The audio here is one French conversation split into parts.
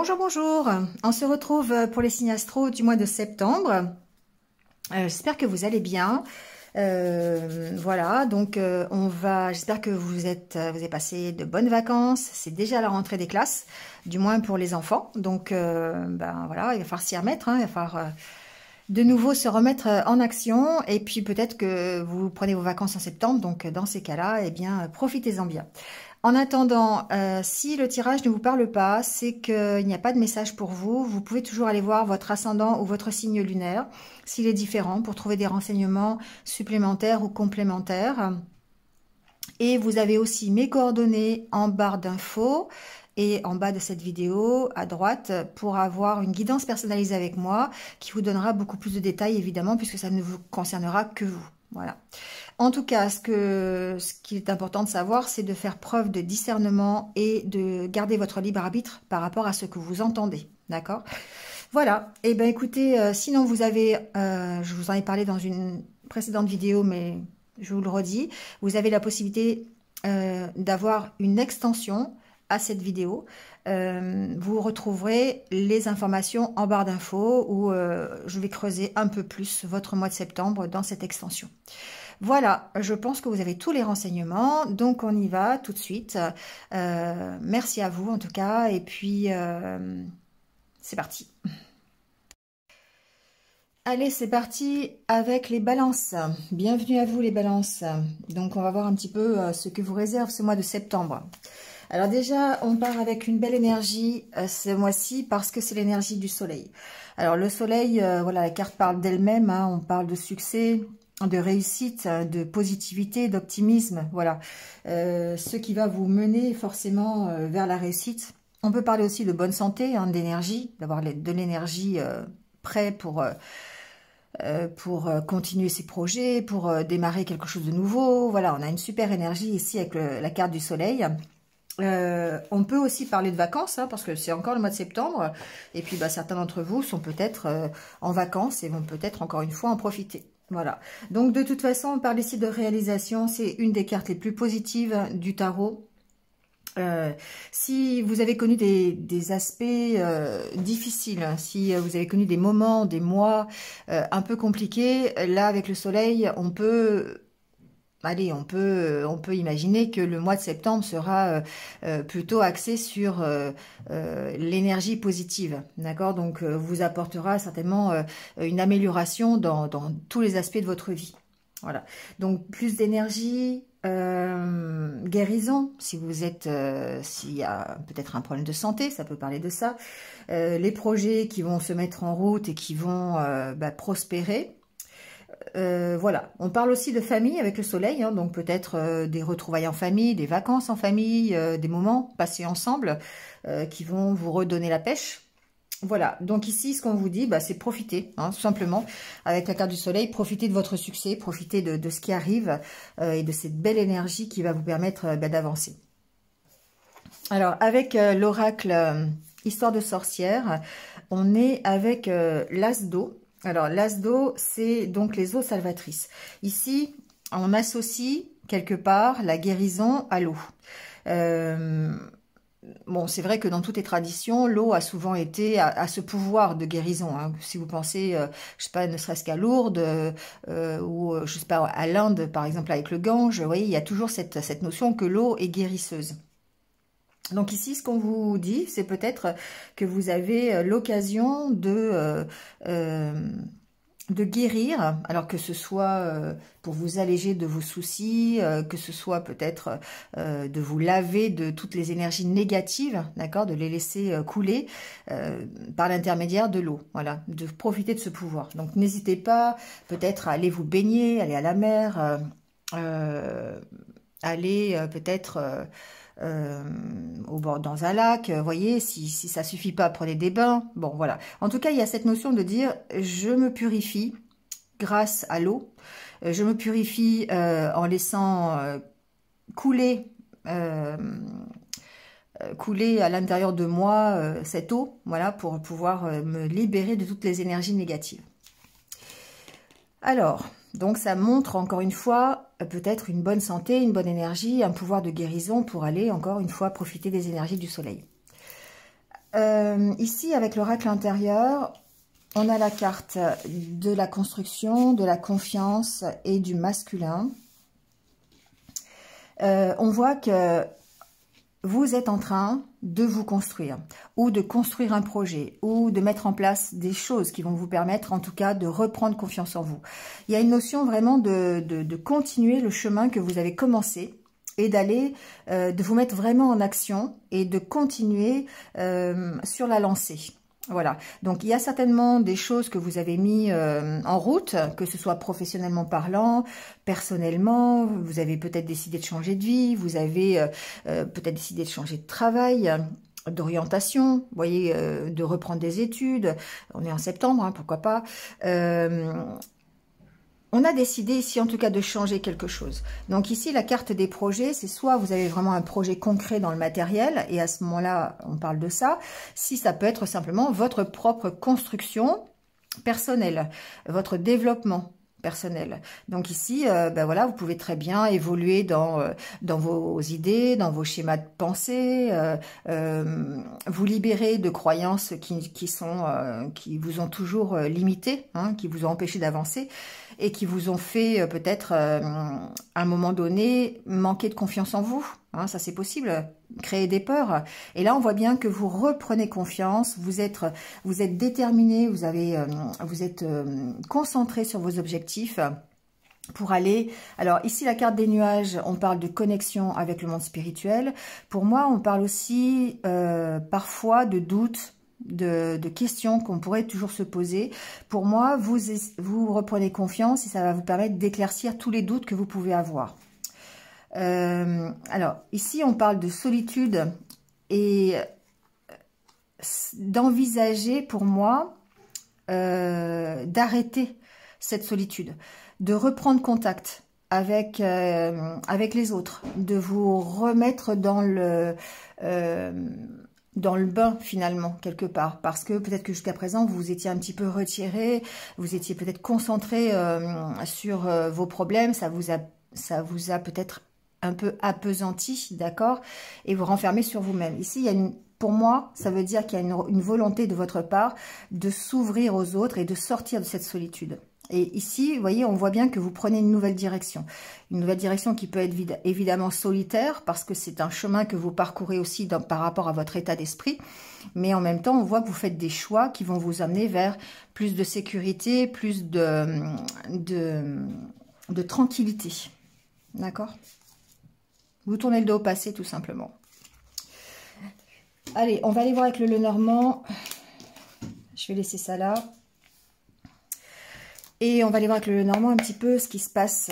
Bonjour, bonjour. On se retrouve pour les signes astro du mois de septembre. J'espère que vous allez bien. Voilà, donc j'espère que vous avez passé de bonnes vacances. C'est déjà la rentrée des classes, du moins pour les enfants. Donc, voilà, il va falloir s'y remettre, hein, il va falloir de nouveau se remettre en action. Et puis peut-être que vous prenez vos vacances en septembre. Donc, dans ces cas-là, eh bien, profitez-en bien. En attendant, si le tirage ne vous parle pas, c'est qu'il n'y a pas de message pour vous. Vous pouvez toujours aller voir votre ascendant ou votre signe lunaire, s'il est différent, pour trouver des renseignements supplémentaires ou complémentaires. Et vous avez aussi mes coordonnées en barre d'infos et en bas de cette vidéo, à droite, pour avoir une guidance personnalisée avec moi, qui vous donnera beaucoup plus de détails, évidemment, puisque ça ne vous concernera que vous. Voilà. En tout cas, ce qui est important de savoir, c'est de faire preuve de discernement et de garder votre libre arbitre par rapport à ce que vous entendez. D'accord? Voilà. Et bien, écoutez, sinon vous avez, je vous en ai parlé dans une précédente vidéo, mais je vous le redis, vous avez la possibilité d'avoir une extension à cette vidéo. Vous retrouverez les informations en barre d'infos où je vais creuser un peu plus votre mois de septembre dans cette extension. Voilà, je pense que vous avez tous les renseignements, donc on y va tout de suite. Merci à vous en tout cas, et puis c'est parti. Allez, c'est parti avec les balances. Bienvenue à vous les balances. Donc on va voir un petit peu ce que vous réserve ce mois de septembre. Alors déjà, on part avec une belle énergie ce mois-ci parce que c'est l'énergie du soleil. Alors le soleil, voilà, la carte parle d'elle-même, hein, on parle de succès, de réussite, de positivité, d'optimisme, voilà. Ce qui va vous mener forcément vers la réussite. On peut parler aussi de bonne santé, hein, d'énergie, d'avoir de l'énergie prête pour continuer ses projets, pour démarrer quelque chose de nouveau. Voilà, on a une super énergie ici avec la carte du soleil. On peut aussi parler de vacances, hein, parce que c'est encore le mois de septembre, et puis certains d'entre vous sont peut-être en vacances et vont peut-être encore une fois en profiter. Voilà, donc de toute façon, on parle ici de réalisation, c'est une des cartes les plus positives du tarot. Si vous avez connu des aspects difficiles, si vous avez connu des moments, des mois un peu compliqués, là avec le soleil, on peut imaginer que le mois de septembre sera plutôt axé sur l'énergie positive, d'accord? Donc, vous apportera certainement une amélioration dans tous les aspects de votre vie. Voilà. Donc, plus d'énergie, guérison, si vous êtes, s'il y a peut-être un problème de santé, ça peut parler de ça. Les projets qui vont se mettre en route et qui vont prospérer. Voilà, on parle aussi de famille avec le soleil, hein, donc peut-être des retrouvailles en famille, des vacances en famille, des moments passés ensemble qui vont vous redonner la pêche. Voilà, donc ici, ce qu'on vous dit, c'est profiter, hein, tout simplement, avec la carte du soleil, profiter de votre succès, profiter de ce qui arrive et de cette belle énergie qui va vous permettre d'avancer. Alors, avec l'oracle Histoire de sorcière, on est avec l'as d'eau. Alors, l'as d'eau, c'est donc les eaux salvatrices. Ici, on associe quelque part la guérison à l'eau. Bon, c'est vrai que dans toutes les traditions, l'eau a souvent été à ce pouvoir de guérison. Hein. Si vous pensez, je sais pas, ne serait-ce qu'à Lourdes ou je sais pas à l'Inde, par exemple avec le Gange, vous voyez, il y a toujours cette notion que l'eau est guérisseuse. Donc ici, ce qu'on vous dit, c'est peut-être que vous avez l'occasion de guérir, alors que ce soit pour vous alléger de vos soucis, que ce soit peut-être de vous laver de toutes les énergies négatives, d'accord, de les laisser couler par l'intermédiaire de l'eau, voilà, de profiter de ce pouvoir. Donc n'hésitez pas peut-être à aller vous baigner, aller à la mer, aller peut-être au bord dans un lac, voyez, si ça suffit pas, prenez des bains. Bon, voilà. En tout cas, il y a cette notion de dire je me purifie grâce à l'eau, je me purifie en laissant couler à l'intérieur de moi cette eau, voilà, pour pouvoir me libérer de toutes les énergies négatives. Alors, donc ça montre encore une fois peut-être une bonne santé, une bonne énergie, un pouvoir de guérison pour aller encore une fois profiter des énergies du soleil. Ici, avec l'oracle intérieur, on a la carte de la construction, de la confiance et du masculin. On voit que vous êtes en train de vous construire, ou de construire un projet, ou de mettre en place des choses qui vont vous permettre, en tout cas, de reprendre confiance en vous. Il y a une notion vraiment de continuer le chemin que vous avez commencé, et d'aller, de vous mettre vraiment en action, et de continuer sur la lancée. Voilà, donc il y a certainement des choses que vous avez mis en route, que ce soit professionnellement parlant, personnellement, vous avez peut-être décidé de changer de vie, vous avez peut-être décidé de changer de travail, d'orientation, vous voyez, de reprendre des études, on est en septembre, hein, pourquoi pas. On a décidé ici, en tout cas, de changer quelque chose. Donc ici, la carte des projets, c'est soit vous avez vraiment un projet concret dans le matériel, et à ce moment-là, on parle de ça. Si ça peut être simplement votre propre construction personnelle, votre développement personnel. Donc ici, ben voilà, vous pouvez très bien évoluer dans vos idées, dans vos schémas de pensée, vous libérer de croyances qui vous ont toujours limité, hein, qui vous ont empêché d'avancer, et qui vous ont fait peut-être, à un moment donné, manquer de confiance en vous. Hein, ça, c'est possible. Créer des peurs. Et là, on voit bien que vous reprenez confiance, vous êtes déterminé, vous êtes concentré sur vos objectifs pour aller... Alors, ici, la carte des nuages, on parle de connexion avec le monde spirituel. Pour moi, on parle aussi parfois de doutes, de questions qu'on pourrait toujours se poser. Pour moi, vous reprenez confiance et ça va vous permettre d'éclaircir tous les doutes que vous pouvez avoir. Alors, ici, on parle de solitude et d'envisager, pour moi, d'arrêter cette solitude, de reprendre contact avec les autres, de vous remettre dans le bain, finalement, quelque part. Parce que peut-être que jusqu'à présent, vous étiez un petit peu retiré, vous étiez peut-être concentré sur vos problèmes, ça vous a peut-être un peu appesanti, d'accord, et vous renfermez sur vous-même. Ici, pour moi, ça veut dire qu'il y a une volonté de votre part de s'ouvrir aux autres et de sortir de cette solitude. Et ici, vous voyez, on voit bien que vous prenez une nouvelle direction. Une nouvelle direction qui peut être évidemment solitaire, parce que c'est un chemin que vous parcourez aussi par rapport à votre état d'esprit. Mais en même temps, on voit que vous faites des choix qui vont vous amener vers plus de sécurité, plus de tranquillité. D'accord ? Vous tournez le dos au passé, tout simplement. Allez, on va aller voir avec le Lenormand. Je vais laisser ça là. Et on va aller voir avec le Lenormand un petit peu ce qui se passe,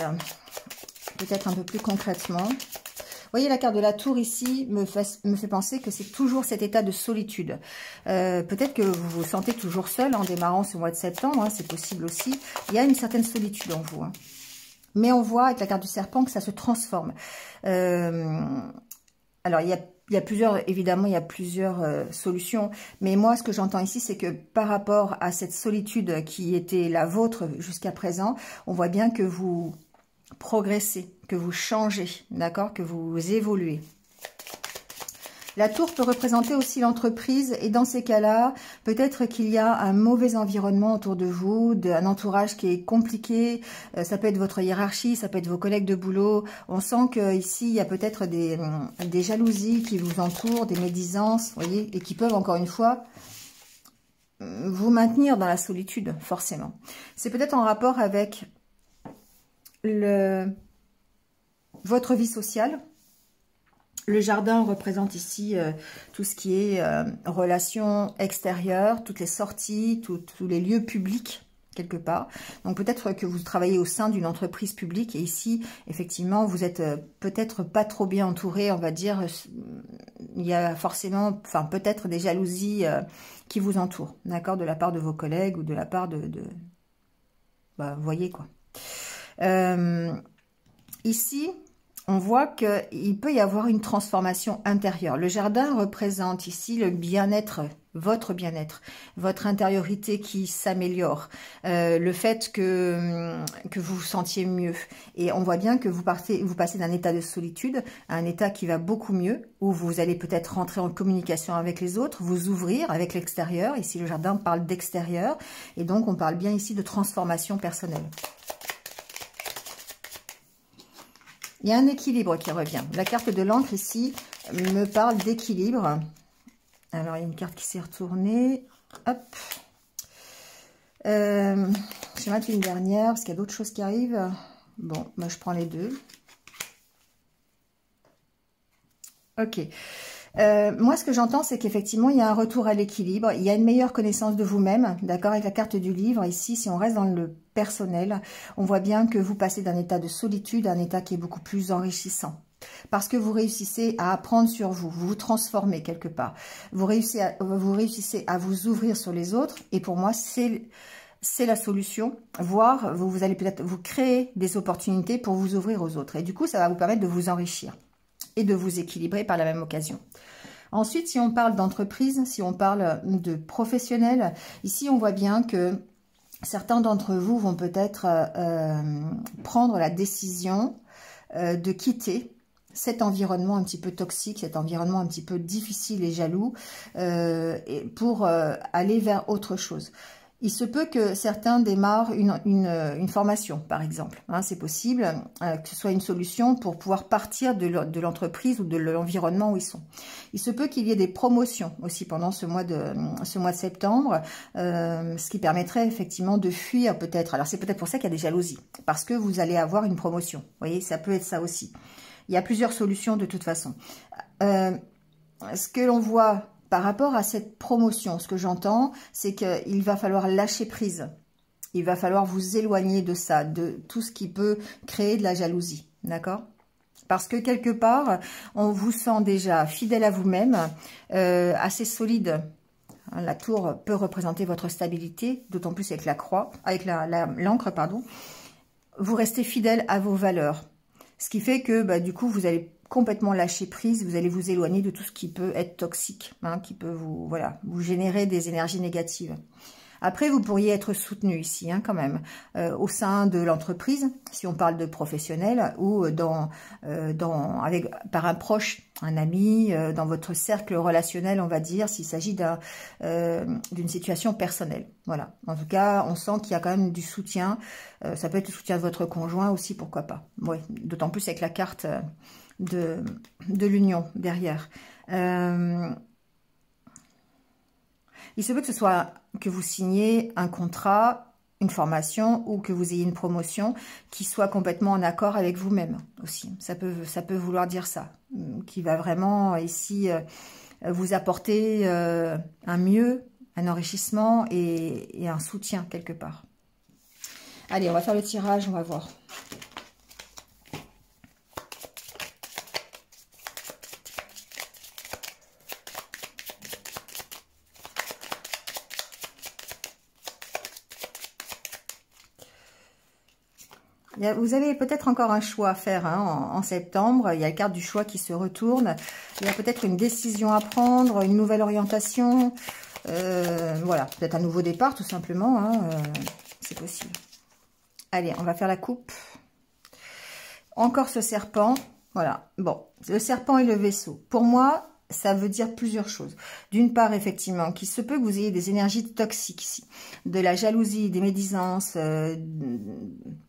peut-être un peu plus concrètement. Vous voyez, la carte de la tour ici me fait penser que c'est toujours cet état de solitude. Peut-être que vous vous sentez toujours seul en démarrant ce mois de septembre, hein, c'est possible aussi. Il y a une certaine solitude en vous, hein. Mais on voit avec la carte du serpent que ça se transforme. Alors, il y a plusieurs, évidemment, il y a plusieurs solutions. Mais moi, ce que j'entends ici, c'est que par rapport à cette solitude qui était la vôtre jusqu'à présent, on voit bien que vous progressez, que vous changez, d'accord, que vous évoluez. La tour peut représenter aussi l'entreprise et dans ces cas-là, peut-être qu'il y a un mauvais environnement autour de vous, un entourage qui est compliqué, ça peut être votre hiérarchie, ça peut être vos collègues de boulot. On sent qu'ici, il y a peut-être des jalousies qui vous entourent, des médisances, vous voyez, et qui peuvent encore une fois vous maintenir dans la solitude, forcément. C'est peut-être en rapport avec votre vie sociale. Le jardin représente ici tout ce qui est relations extérieures, toutes les sorties, tous les lieux publics, quelque part. Donc peut-être que vous travaillez au sein d'une entreprise publique et ici, effectivement, vous êtes peut-être pas trop bien entouré, on va dire. Il y a forcément, enfin peut-être des jalousies qui vous entourent, d'accord, de la part de vos collègues ou de la part bah, vous voyez quoi. Ici... on voit qu'il peut y avoir une transformation intérieure. Le jardin représente ici le bien-être, votre intériorité qui s'améliore, le fait que vous vous sentiez mieux. Et on voit bien que vous passez d'un état de solitude à un état qui va beaucoup mieux, où vous allez peut-être rentrer en communication avec les autres, vous ouvrir avec l'extérieur. Ici, le jardin parle d'extérieur, et donc on parle bien ici de transformation personnelle. Il y a un équilibre qui revient. La carte de l'encre ici me parle d'équilibre. Alors, il y a une carte qui s'est retournée. Hop. Je vais mettre une dernière parce qu'il y a d'autres choses qui arrivent. Bon, moi je prends les deux. Ok. Moi, ce que j'entends, c'est qu'effectivement, il y a un retour à l'équilibre. Il y a une meilleure connaissance de vous-même, d'accord, avec la carte du livre. Ici, si on reste dans le personnel, on voit bien que vous passez d'un état de solitude à un état qui est beaucoup plus enrichissant. Parce que vous réussissez à apprendre sur vous, vous vous transformez quelque part. Vous réussissez à vous ouvrir sur les autres. Et pour moi, c'est la solution. Voire, vous allez peut-être vous créer des opportunités pour vous ouvrir aux autres. Et du coup, ça va vous permettre de vous enrichir et de vous équilibrer par la même occasion. Ensuite, si on parle d'entreprise, si on parle de professionnel, ici on voit bien que certains d'entre vous vont peut-être prendre la décision de quitter cet environnement un petit peu toxique, cet environnement un petit peu difficile et jaloux, pour aller vers autre chose. Il se peut que certains démarrent une formation, par exemple. Hein, c'est possible que ce soit une solution pour pouvoir partir de l'entreprise ou de l'environnement où ils sont. Il se peut qu'il y ait des promotions aussi pendant ce mois de septembre, ce qui permettrait effectivement de fuir peut-être. Alors c'est peut-être pour ça qu'il y a des jalousies, parce que vous allez avoir une promotion. Vous voyez, ça peut être ça aussi. Il y a plusieurs solutions de toute façon. Ce que l'on voit par rapport à cette promotion, ce que j'entends, c'est qu'il va falloir lâcher prise. Il va falloir vous éloigner de ça, de tout ce qui peut créer de la jalousie. D'accord ? Parce que quelque part, on vous sent déjà fidèle à vous-même, assez solide. La tour peut représenter votre stabilité, d'autant plus avec la croix, avec l'encre, pardon. Vous restez fidèle à vos valeurs. Ce qui fait que, du coup, vous allez complètement lâcher prise, vous allez vous éloigner de tout ce qui peut être toxique, hein, qui peut vous générer des énergies négatives. Après, vous pourriez être soutenu ici, hein, quand même, au sein de l'entreprise, si on parle de professionnel, ou par un proche, un ami, dans votre cercle relationnel, on va dire, s'il s'agit d'une situation personnelle. Voilà. En tout cas, on sent qu'il y a quand même du soutien. Ça peut être le soutien de votre conjoint aussi, pourquoi pas. Ouais, d'autant plus avec la carte de l'union derrière. Il se peut que ce soit que vous signiez un contrat, une formation ou que vous ayez une promotion qui soit complètement en accord avec vous-même aussi. Ça peut vouloir dire ça, qui va vraiment ici vous apporter un mieux, un enrichissement et un soutien quelque part. Allez, on va faire le tirage, on va voir. Vous avez peut-être encore un choix à faire, hein, en septembre. Il y a la carte du choix qui se retourne. Il y a peut-être une décision à prendre, une nouvelle orientation. Voilà, peut-être un nouveau départ tout simplement. Hein, c'est possible. Allez, on va faire la coupe. Encore ce serpent. Voilà, bon, le serpent et le vaisseau. Pour moi, ça veut dire plusieurs choses. D'une part, effectivement, qu'il se peut que vous ayez des énergies toxiques ici. De la jalousie, des médisances,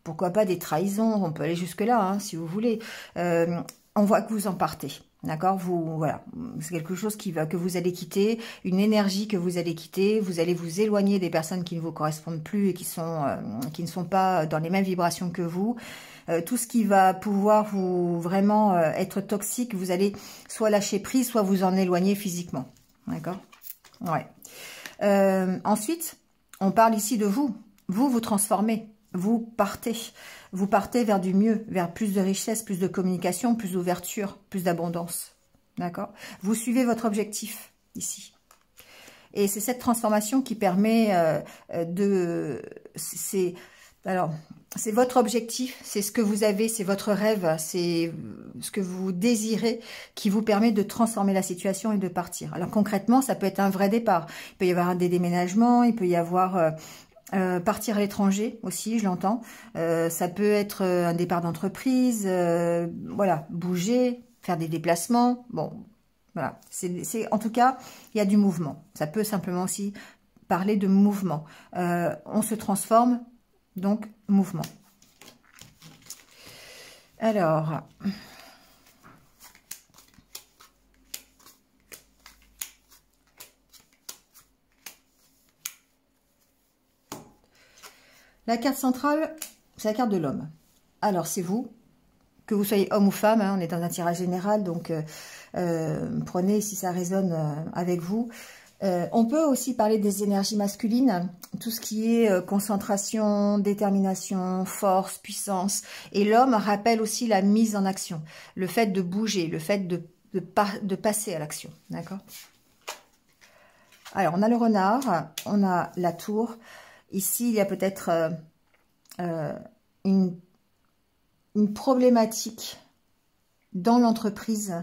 pourquoi pas des trahisons, on peut aller jusque-là, hein, si vous voulez. On voit que vous en partez, d'accord? Voilà, c'est quelque chose que vous allez quitter, une énergie que vous allez quitter. Vous allez vous éloigner des personnes qui ne vous correspondent plus et qui ne sont pas dans les mêmes vibrations que vous. Tout ce qui va pouvoir vous vraiment être toxique, vous allez soit lâcher prise, soit vous en éloigner physiquement. D'accord? Ouais. Ensuite, on parle ici de vous. Vous transformez. Vous partez. Vous partez vers du mieux, vers plus de richesse, plus de communication, plus d'ouverture, plus d'abondance. D'accord? Vous suivez votre objectif ici. Et c'est cette transformation qui permet Alors, c'est votre objectif, c'est ce que vous avez, c'est votre rêve, c'est ce que vous désirez qui vous permet de transformer la situation et de partir. Alors concrètement, ça peut être un vrai départ. Il peut y avoir des déménagements, il peut y avoir partir à l'étranger aussi, je l'entends. Ça peut être un départ d'entreprise, voilà, bouger, faire des déplacements. Bon, voilà. En tout cas, il y a du mouvement. Ça peut simplement aussi parler de mouvement. On se transforme, donc mouvement. Alors, la carte centrale, c'est la carte de l'homme. Alors, c'est vous, que vous soyez homme ou femme, hein, on est dans un tirage général, donc prenez si ça résonne avec vous. On peut aussi parler des énergies masculines, tout ce qui est concentration, détermination, force, puissance. Et l'homme rappelle aussi la mise en action, le fait de bouger, le fait de passer à l'action. D'accord? Alors, on a le renard, on a la tour. Ici, il y a peut-être une problématique dans l'entreprise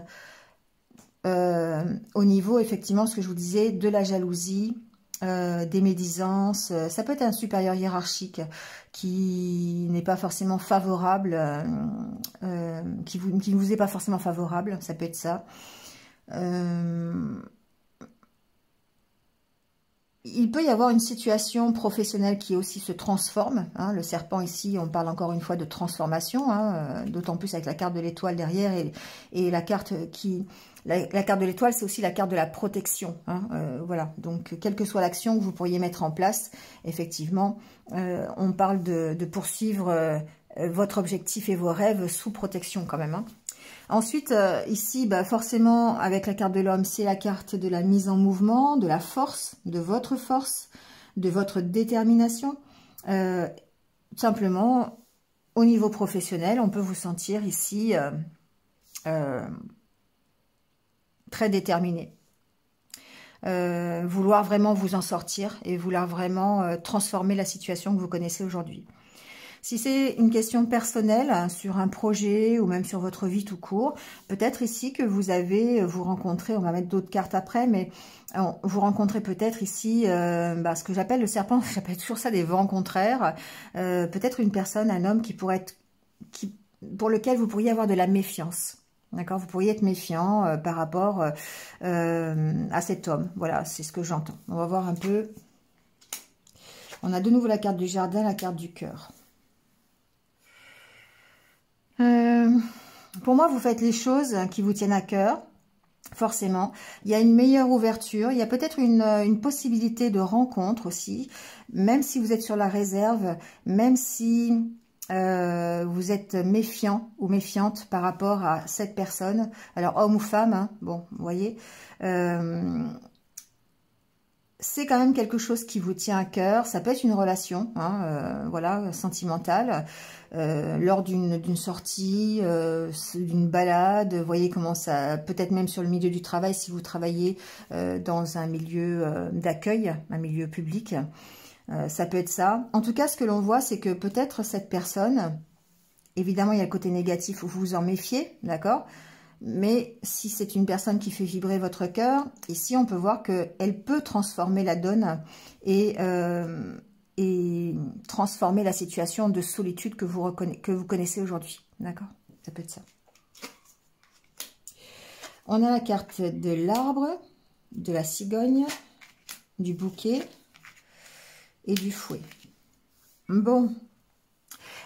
au niveau, effectivement, ce que je vous disais, de la jalousie, des médisances. Ça peut être un supérieur hiérarchique qui n'est pas forcément favorable, qui ne vous est pas forcément favorable, ça peut être ça. Il peut y avoir une situation professionnelle qui aussi se transforme. Hein. Le serpent ici, on parle encore une fois de transformation, hein, d'autant plus avec la carte de l'étoile derrière et la carte qui... La carte de l'étoile, c'est aussi la carte de la protection. Hein, voilà, donc quelle que soit l'action que vous pourriez mettre en place, effectivement, on parle de poursuivre votre objectif et vos rêves sous protection quand même. Hein. Ensuite, ici, bah, forcément, avec la carte de l'homme, c'est la carte de la mise en mouvement, de la force, de votre détermination. Simplement, au niveau professionnel, on peut vous sentir ici très déterminé. Vouloir vraiment vous en sortir et vouloir vraiment transformer la situation que vous connaissez aujourd'hui. Si c'est une question personnelle, hein, sur un projet ou même sur votre vie tout court, peut-être ici que vous rencontrez, on va mettre d'autres cartes après, mais vous rencontrez peut-être ici ce que j'appelle le serpent, j'appelle toujours ça des vents contraires, peut-être une personne, un homme qui pourrait être, pour lequel vous pourriez avoir de la méfiance. D'accord, vous pourriez être méfiant par rapport à cet homme. Voilà, c'est ce que j'entends. On va voir un peu. On a de nouveau la carte du jardin, la carte du cœur. Pour moi, vous faites les choses qui vous tiennent à cœur, forcément. Il y a une meilleure ouverture, il y a peut-être une possibilité de rencontre aussi, même si vous êtes sur la réserve, même si vous êtes méfiant ou méfiante par rapport à cette personne. Alors, homme ou femme, hein, bon, vous voyez, c'est quand même quelque chose qui vous tient à cœur. Ça peut être une relation, hein, voilà, sentimentale, lors d'une sortie, d'une balade. Vous voyez comment ça, peut-être même sur le milieu du travail, si vous travaillez dans un milieu d'accueil, un milieu public. Ça peut être ça. En tout cas, ce que l'on voit, c'est que peut-être cette personne, évidemment, il y a le côté négatif, vous vous en méfiez, d'accord ? Mais si c'est une personne qui fait vibrer votre cœur, ici on peut voir qu'elle peut transformer la donne et transformer la situation de solitude que vous connaissez aujourd'hui. D'accord? Ça peut être ça. On a la carte de l'arbre, de la cigogne, du bouquet et du fouet. Bon.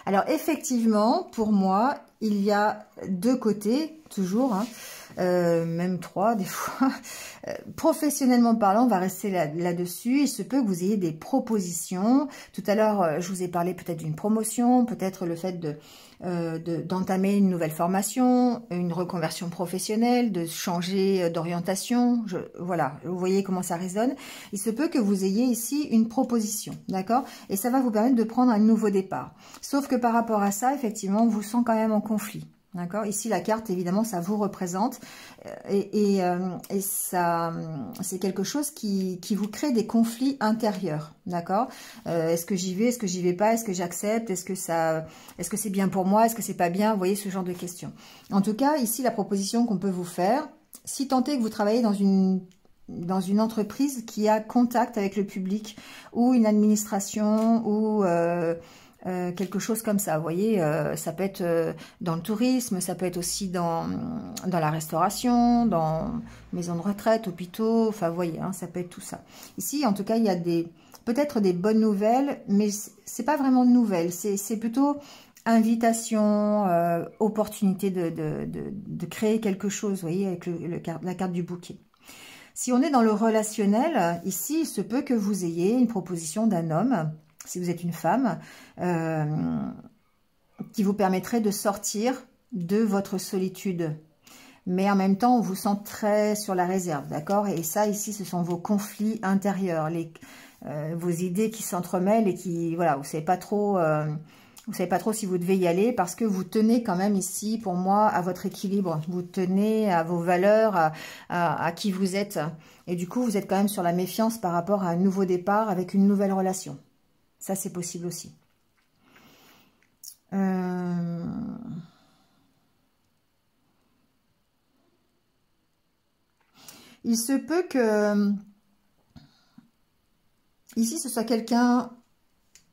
Alors effectivement, pour moi, il y a deux côtés, toujours, hein, même trois des fois. Professionnellement parlant, on va rester là-dessus. Il se peut que vous ayez des propositions. Tout à l'heure, je vous ai parlé peut-être d'une promotion, peut-être le fait d'entamer une nouvelle formation, une reconversion professionnelle, de changer d'orientation. Voilà, vous voyez comment ça résonne. Il se peut que vous ayez ici une proposition, d'accord? Et ça va vous permettre de prendre un nouveau départ. Sauf que par rapport à ça, effectivement, on vous sent quand même en conflit. D'accord? Ici, la carte, évidemment, ça vous représente et ça, c'est quelque chose qui vous crée des conflits intérieurs. D'accord? Est-ce que j'y vais? Est-ce que j'y vais pas? Est-ce que j'accepte? Est-ce que c'est bien pour moi? Est-ce que c'est pas bien? Vous voyez, ce genre de questions. En tout cas, ici, la proposition qu'on peut vous faire, si tant est que vous travaillez dans une entreprise qui a contact avec le public ou une administration ou quelque chose comme ça, vous voyez, ça peut être dans le tourisme, ça peut être aussi dans la restauration, dans maisons de retraite, hôpitaux, enfin vous voyez, hein, ça peut être tout ça. Ici, en tout cas, il y a peut-être des bonnes nouvelles, mais c'est pas vraiment de nouvelles, c'est plutôt invitation, opportunité de créer quelque chose, vous voyez, avec la carte du bouquet. Si on est dans le relationnel, ici, il se peut que vous ayez une proposition d'un homme, si vous êtes une femme, qui vous permettrait de sortir de votre solitude. Mais en même temps, on vous sent très sur la réserve, d'accord? Et ça, ici, ce sont vos conflits intérieurs, vos idées qui s'entremêlent et qui, voilà, vous savez pas trop... vous savez pas trop si vous devez y aller parce que vous tenez quand même ici, pour moi, à votre équilibre. Vous tenez à vos valeurs, à qui vous êtes. Et du coup, vous êtes quand même sur la méfiance par rapport à un nouveau départ avec une nouvelle relation. Ça, c'est possible aussi. Il se peut que ici, ce soit quelqu'un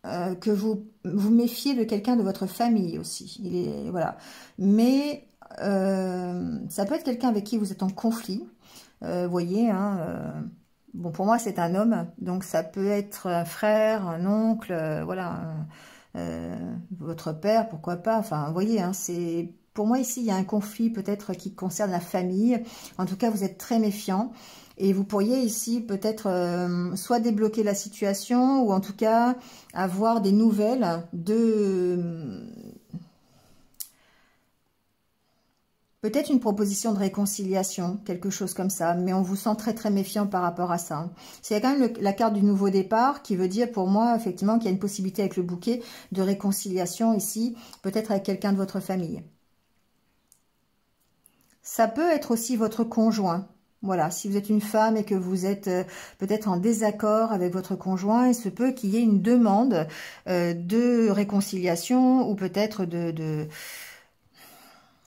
que vous méfiez de quelqu'un de votre famille aussi. Voilà. Mais ça peut être quelqu'un avec qui vous êtes en conflit. Vous voyez, hein, bon, pour moi, c'est un homme. Donc, ça peut être un frère, un oncle, voilà, votre père, pourquoi pas. Enfin, vous voyez, hein, pour moi, ici, il y a un conflit peut-être qui concerne la famille. En tout cas, vous êtes très méfiant. Et vous pourriez ici peut-être soit débloquer la situation ou en tout cas avoir des nouvelles peut-être une proposition de réconciliation, quelque chose comme ça. Mais on vous sent très très méfiant par rapport à ça. C'est quand même la carte du nouveau départ qui veut dire pour moi effectivement qu'il y a une possibilité avec le bouquet de réconciliation ici, peut-être avec quelqu'un de votre famille. Ça peut être aussi votre conjoint. Voilà, si vous êtes une femme et que vous êtes peut-être en désaccord avec votre conjoint, il se peut qu'il y ait une demande de réconciliation ou peut-être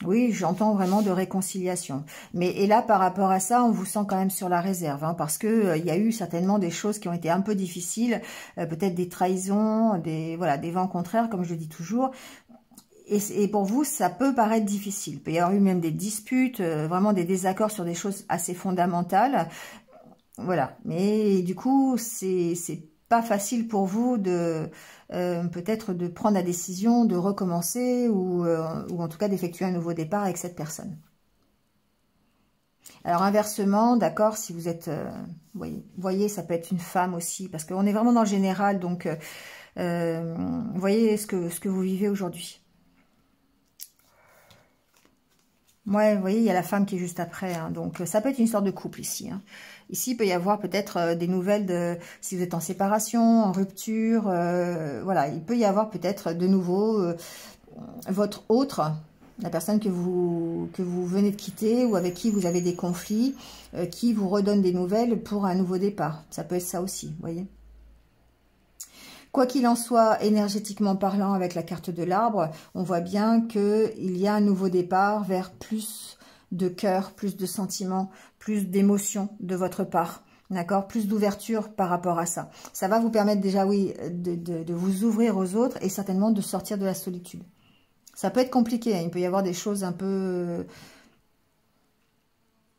oui, j'entends vraiment de réconciliation. Et là, par rapport à ça, on vous sent quand même sur la réserve, hein, parce que il y a eu certainement des choses qui ont été un peu difficiles, peut-être des trahisons, voilà, des vents contraires, comme je le dis toujours. Et pour vous, ça peut paraître difficile. Il peut y avoir eu même des disputes, vraiment des désaccords sur des choses assez fondamentales. Voilà. Mais du coup, c'est pas facile pour vous de peut-être de prendre la décision de recommencer ou en tout cas d'effectuer un nouveau départ avec cette personne. Alors inversement, d'accord, si vous êtes, voyez, ça peut être une femme aussi, parce qu'on est vraiment dans le général, donc voyez ce que vous vivez aujourd'hui. Ouais, vous voyez, il y a la femme qui est juste après, hein, donc ça peut être une histoire de couple ici. Hein. Ici, il peut y avoir peut-être des nouvelles si vous êtes en séparation, en rupture, voilà, il peut y avoir peut-être de nouveau votre autre, la personne que vous venez de quitter ou avec qui vous avez des conflits, qui vous redonne des nouvelles pour un nouveau départ. Ça peut être ça aussi, vous voyez. Quoi qu'il en soit, énergétiquement parlant, avec la carte de l'arbre, on voit bien qu'il y a un nouveau départ vers plus de cœur, plus de sentiments, plus d'émotions de votre part. D'accord? Plus d'ouverture par rapport à ça. Ça va vous permettre déjà, oui, de vous ouvrir aux autres et certainement de sortir de la solitude. Ça peut être compliqué, hein, il peut y avoir des choses un peu...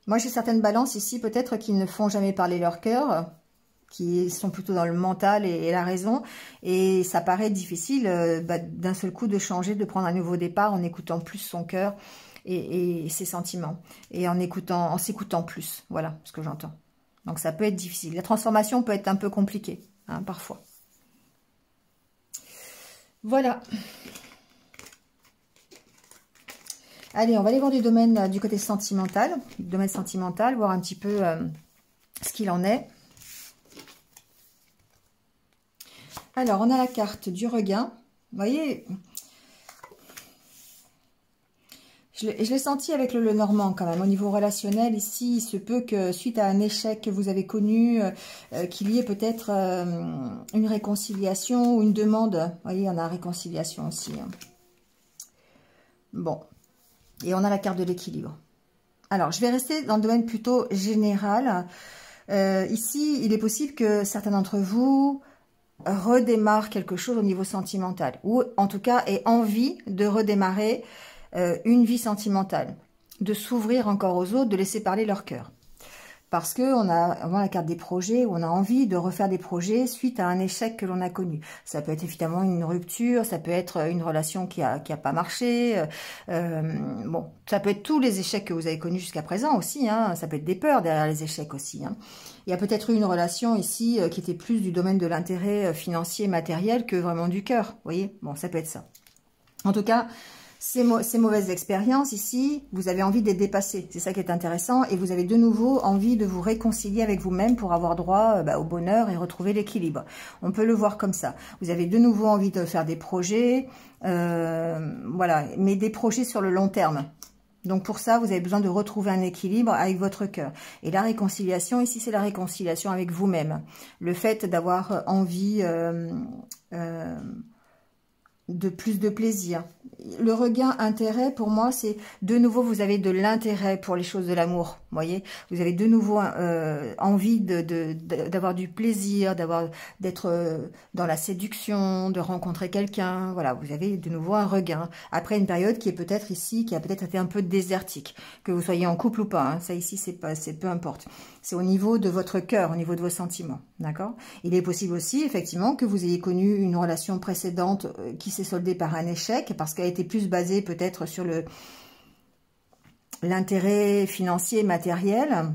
Moi, j'ai certaines balances ici, peut-être, qui ne font jamais parler leur cœur, qui sont plutôt dans le mental et la raison, et ça paraît difficile d'un seul coup de changer, de prendre un nouveau départ en écoutant plus son cœur et ses sentiments, et en s'écoutant plus, voilà ce que j'entends. Donc ça peut être difficile. La transformation peut être un peu compliquée, hein, parfois. Voilà. Allez, on va aller voir du côté sentimental, voir un petit peu ce qu'il en est. Alors, on a la carte du regain. Vous voyez, Je l'ai senti avec le Normand quand même. Au niveau relationnel, ici, il se peut que suite à un échec que vous avez connu, qu'il y ait peut-être une réconciliation ou une demande. Vous voyez, il y en a réconciliation aussi. Hein. Bon. Et on a la carte de l'équilibre. Alors, je vais rester dans le domaine plutôt général. Ici, il est possible que certains d'entre vous redémarrent quelque chose au niveau sentimental. Ou en tout cas, aient envie de redémarrer une vie sentimentale, de s'ouvrir encore aux autres, de laisser parler leur cœur. Parce que on a la carte des projets, où on a envie de refaire des projets suite à un échec que l'on a connu. Ça peut être évidemment une rupture, ça peut être une relation qui a pas marché. Bon, ça peut être tous les échecs que vous avez connus jusqu'à présent aussi. Hein, ça peut être des peurs derrière les échecs aussi. Hein. Il y a peut-être eu une relation ici qui était plus du domaine de l'intérêt financier, matériel, que vraiment du cœur. Vous voyez, bon, ça peut être ça. En tout cas, ces mauvaises expériences ici, vous avez envie de les dépasser. C'est ça qui est intéressant. Et vous avez de nouveau envie de vous réconcilier avec vous-même pour avoir droit au bonheur et retrouver l'équilibre. On peut le voir comme ça. Vous avez de nouveau envie de faire des projets, voilà, mais des projets sur le long terme. Donc pour ça, vous avez besoin de retrouver un équilibre avec votre cœur. Et la réconciliation, ici, c'est la réconciliation avec vous-même. Le fait d'avoir envie de plus de plaisir. Le regain intérêt, pour moi, c'est de nouveau, vous avez de l'intérêt pour les choses de l'amour. Vous voyez, vous avez de nouveau envie d'avoir du plaisir, d'être dans la séduction, de rencontrer quelqu'un. Voilà, vous avez de nouveau un regain. Après une période qui est peut-être ici, qui a peut-être été un peu désertique. Que vous soyez en couple ou pas, hein, ça ici, c'est peu importe. C'est au niveau de votre cœur, au niveau de vos sentiments. D'accord? Il est possible aussi, effectivement, que vous ayez connu une relation précédente qui s'est soldée par un échec, parce qu'elle était plus basée peut-être sur l'intérêt financier, matériel.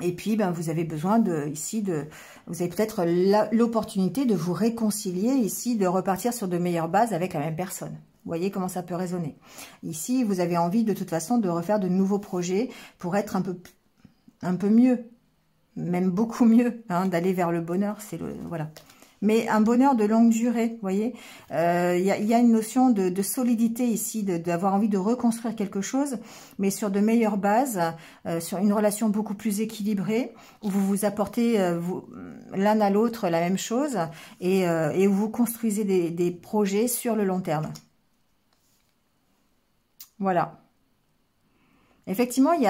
Et puis, ben, vous avez besoin vous avez peut-être l'opportunité de vous réconcilier ici, de repartir sur de meilleures bases avec la même personne. Vous voyez comment ça peut résonner. Ici, vous avez envie de toute façon de refaire de nouveaux projets pour être un peu mieux, même beaucoup mieux, hein, d'aller vers le bonheur. Voilà. Mais un bonheur de longue durée, vous voyez. Y a une notion de solidité ici, d'avoir envie de reconstruire quelque chose, mais sur de meilleures bases, sur une relation beaucoup plus équilibrée, où vous vous apportez l'un à l'autre la même chose, et où vous construisez des projets sur le long terme. Voilà. Effectivement, il y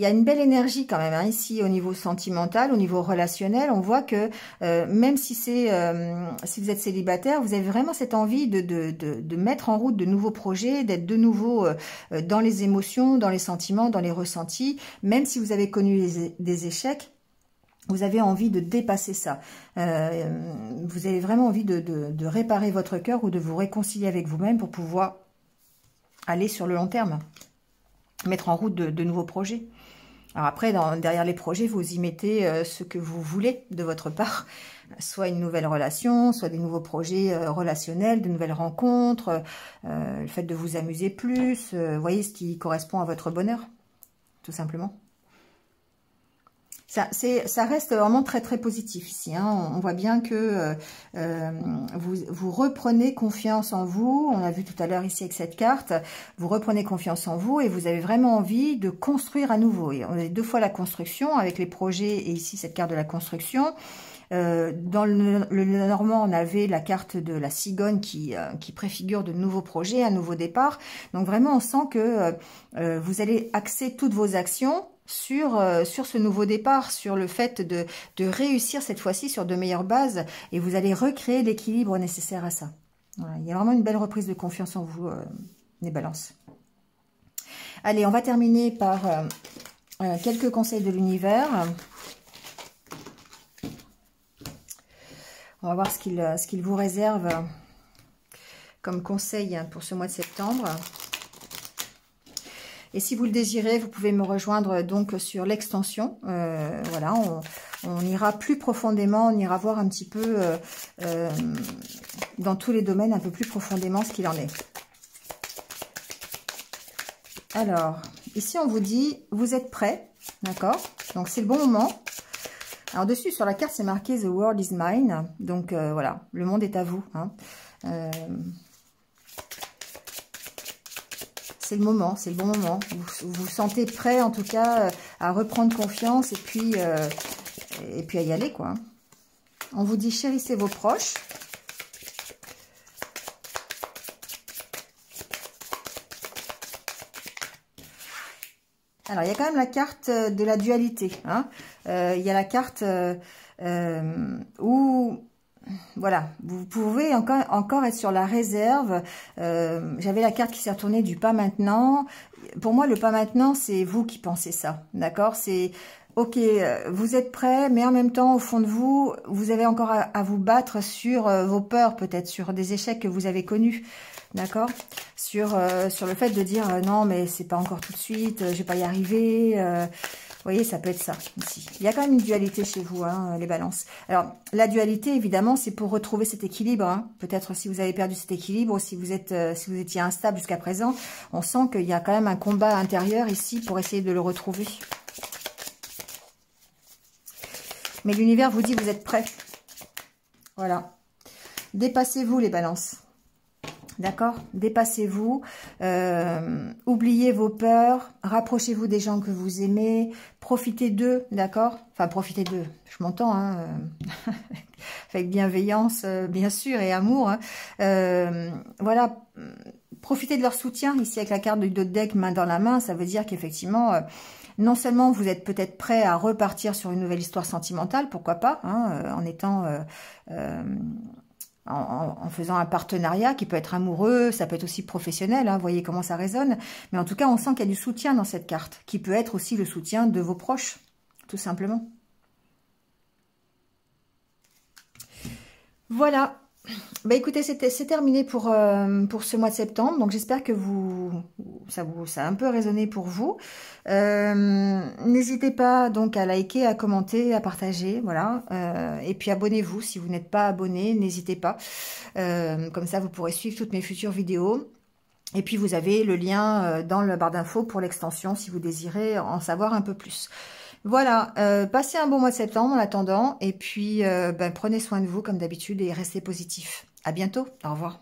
a une belle énergie quand même, hein, ici au niveau sentimental, au niveau relationnel. On voit que même si si vous êtes célibataire, vous avez vraiment cette envie de mettre en route de nouveaux projets, d'être de nouveau dans les émotions, dans les sentiments, dans les ressentis. Même si vous avez connu des échecs, vous avez envie de dépasser ça. Vous avez vraiment envie de réparer votre cœur ou de vous réconcilier avec vous-même pour pouvoir aller sur le long terme. Mettre en route de nouveaux projets. Alors après, derrière les projets, vous y mettez ce que vous voulez de votre part. Soit une nouvelle relation, soit des nouveaux projets relationnels, de nouvelles rencontres, le fait de vous amuser plus, voyez ce qui correspond à votre bonheur, tout simplement. Ça reste vraiment très très positif ici. Hein. On voit bien que vous reprenez confiance en vous. On a vu tout à l'heure ici avec cette carte. Vous reprenez confiance en vous et vous avez vraiment envie de construire à nouveau. Et on a deux fois la construction avec les projets et ici cette carte de la construction. Dans le Normand, on avait la carte de la cigogne qui préfigure de nouveaux projets, un nouveau départ. Donc vraiment, on sent que vous allez axer toutes vos actions sur ce nouveau départ, sur le fait de réussir cette fois-ci sur de meilleures bases, et vous allez recréer l'équilibre nécessaire à ça. Voilà, il y a vraiment une belle reprise de confiance en vous, les balances. Allez, on va terminer par quelques conseils de l'univers. On va voir ce qu'il vous réserve comme conseil pour ce mois de septembre. Et si vous le désirez, vous pouvez me rejoindre donc sur l'extension. Voilà, on ira plus profondément, on ira voir un petit peu dans tous les domaines, un peu plus profondément ce qu'il en est. Alors, ici on vous dit, vous êtes prêts, d'accord? Donc c'est le bon moment. Alors dessus, sur la carte, c'est marqué « The world is mine ». Donc voilà, le monde est à vous. Hein. c'est le moment, c'est le bon moment. Vous vous sentez prêt, en tout cas, à reprendre confiance et puis à y aller, quoi. On vous dit chérissez vos proches. Alors, il y a quand même la carte de la dualité. Hein. Il y a la carte où, voilà, vous pouvez encore être sur la réserve. J'avais la carte qui s'est retournée du pas maintenant. Pour moi, le pas maintenant, c'est vous qui pensez ça. D'accord? C'est, ok, vous êtes prêts, mais en même temps, au fond de vous, vous avez encore à vous battre sur vos peurs, peut-être, sur des échecs que vous avez connus. D'accord, sur le fait de dire non mais c'est pas encore tout de suite, je vais pas y arriver. Vous voyez, ça peut être ça ici. Il y a quand même une dualité chez vous, hein, les balances. Alors la dualité, évidemment, c'est pour retrouver cet équilibre. Hein. Peut-être si vous avez perdu cet équilibre, si vous étiez instable jusqu'à présent, on sent qu'il y a quand même un combat intérieur ici pour essayer de le retrouver. Mais l'univers vous dit vous êtes prêts. Voilà. Dépassez-vous les balances. D'accord? Dépassez-vous, oubliez vos peurs, rapprochez-vous des gens que vous aimez, profitez d'eux, d'accord? Enfin, profitez d'eux, je m'entends, hein, avec bienveillance, bien sûr, et amour. Hein. Voilà, profitez de leur soutien, ici avec la carte du dos de deck, main dans la main, ça veut dire qu'effectivement... non seulement vous êtes peut-être prêt à repartir sur une nouvelle histoire sentimentale, pourquoi pas, hein, en étant... en faisant un partenariat qui peut être amoureux, ça peut être aussi professionnel, hein, vous voyez comment ça résonne. Mais en tout cas, on sent qu'il y a du soutien dans cette carte, qui peut être aussi le soutien de vos proches, tout simplement. Voilà. Bah écoutez, c'est terminé pour ce mois de septembre. Donc j'espère que ça a un peu résonné pour vous. N'hésitez pas donc à liker, à commenter, à partager, voilà. Et puis abonnez-vous si vous n'êtes pas abonné, n'hésitez pas. Comme ça, vous pourrez suivre toutes mes futures vidéos. Et puis vous avez le lien dans la barre d'infos pour l'extension si vous désirez en savoir un peu plus. Voilà, passez un bon mois de septembre en attendant, et puis prenez soin de vous comme d'habitude et restez positifs. À bientôt, au revoir.